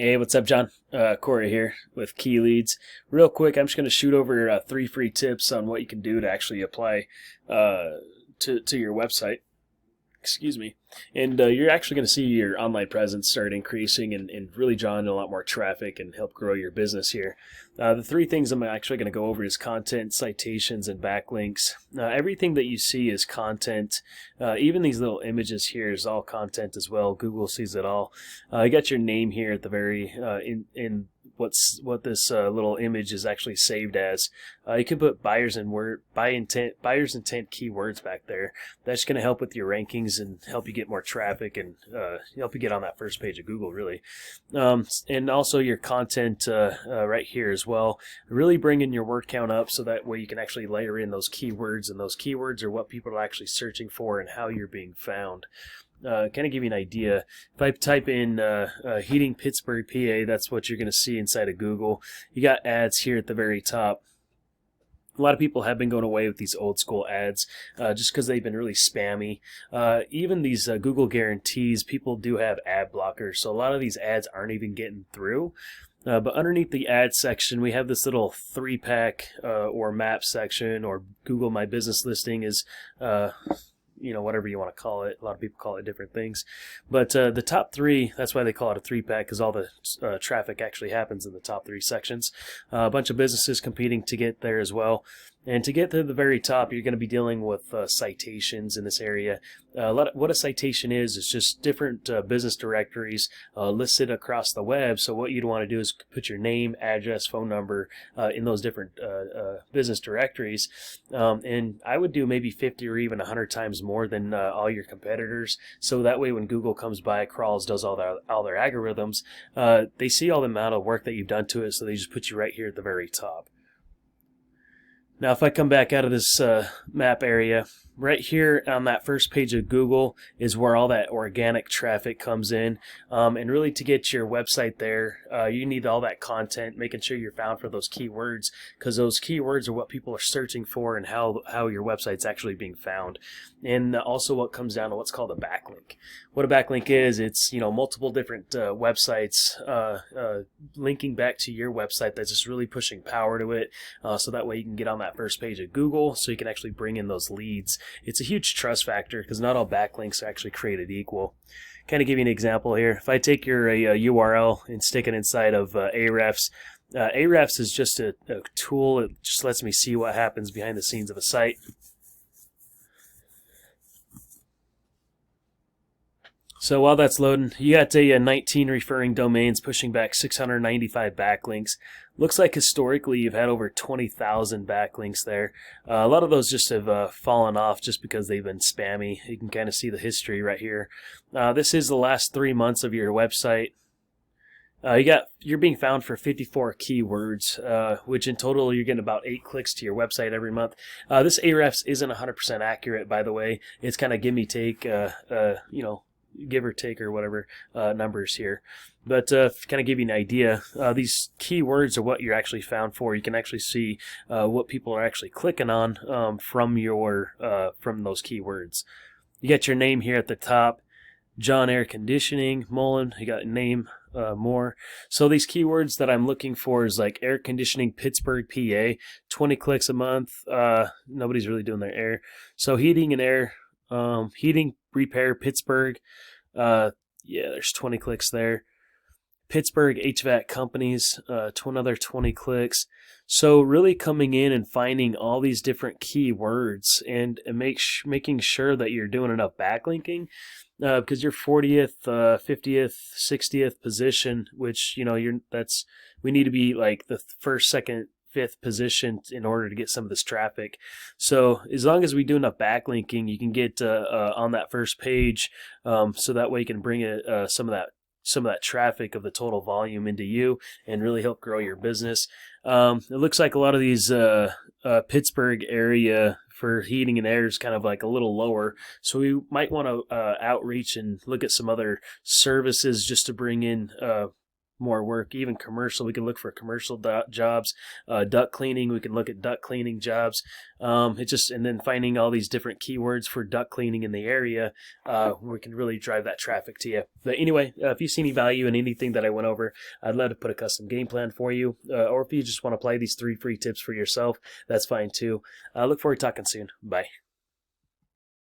Hey, what's up, John? Corey here with Key Leads. Real quick, I'm just going to shoot over three free tips on what you can do to actually apply uh, to your website. Excuse me. And you're actually going to see your online presence start increasing and really drawing in a lot more traffic and help grow your business here. The three things I'm actually going to go over is content, citations, and backlinks. Everything that you see is content. Even these little images here is all content as well. Google sees it all. You got your name here at the very in what this little image is actually saved as. You can put buyer's intent keywords back there. That's going to help with your rankings and help you get more traffic and help you get on that first page of Google, really. And also your content right here as well. Really bringing your word count up so that way you can actually layer in those keywords, and those keywords are what people are actually searching for and how you're being found. Kind of give you an idea. If I type in heating Pittsburgh, PA, that's what you're going to see inside of Google. You got ads here at the very top. A lot of people have been going away with these old school ads just because they've been really spammy. Even these Google guarantees, people do have ad blockers, so a lot of these ads aren't even getting through. But underneath the ad section, we have this little 3-pack or map section, or Google My Business Listing is whatever you want to call it. A lot of people call it different things. But the top three, that's why they call it a 3-pack, because all the traffic actually happens in the top 3 sections. A bunch of businesses competing to get there as well. And to get to the very top, you're going to be dealing with citations in this area. What a citation is just different business directories listed across the web. So what you'd want to do is put your name, address, phone number in those different business directories. And I would do maybe 50 or even 100 times more than all your competitors. So that way when Google comes by, crawls, does all their algorithms, they see all the amount of work that you've done to it, so they just put you right here at the very top. Now, if I come back out of this map area, right here on that first page of Google is where all that organic traffic comes in. And really to get your website there, you need all that content, making sure you're found for those keywords, because those keywords are what people are searching for and how your website's actually being found. And also what comes down to what's called a backlink. What a backlink is, it's multiple different websites linking back to your website that's just really pushing power to it, so that way you can get on that first page of Google, so you can actually bring in those leads. It's a huge trust factor because not all backlinks are actually created equal. Kind of give you an example here. If I take your URL and stick it inside of Ahrefs, Ahrefs is just a tool. It just lets me see what happens behind the scenes of a site. So while that's loading, you got 19 referring domains pushing back 695 backlinks. Looks like historically you've had over 20,000 backlinks there. A lot of those just have fallen off just because they've been spammy. You can kind of see the history right here. This is the last 3 months of your website. You're being found for 54 keywords, which in total you're getting about 8 clicks to your website every month. This Ahrefs isn't 100% accurate, by the way. It's kind of give me take, give or take or whatever numbers here. But to kind of give you an idea, these keywords are what you're actually found for. You can actually see what people are actually clicking on from those keywords. You got your name here at the top, John Air Conditioning, Mullen. You got name more. So these keywords that I'm looking for is like air conditioning Pittsburgh, PA, 20 clicks a month. Nobody's really doing their air. So heating and air, heating repair Pittsburgh. There's 20 clicks there. Pittsburgh HVAC companies, another 20 clicks. So really coming in and finding all these different keywords and making sure that you're doing enough backlinking, because your 40th, 50th, 60th position, which we need to be like the first, second, 5th position in order to get some of this traffic. So as long as we do enough backlinking, you can get on that first page, so that way you can bring some of that traffic of the total volume into you and really help grow your business. It looks like a lot of these Pittsburgh area for heating and air is kind of like a little lower, so we might want to outreach and look at some other services just to bring in more work. Even commercial, we can look for commercial jobs. Duct cleaning, we can look at duct cleaning jobs. And then finding all these different keywords for duct cleaning in the area, we can really drive that traffic to you. But anyway, if you see any value in anything that I went over, I'd love to put a custom game plan for you. Or if you just want to apply these 3 free tips for yourself, that's fine too. I look forward to talking soon. Bye.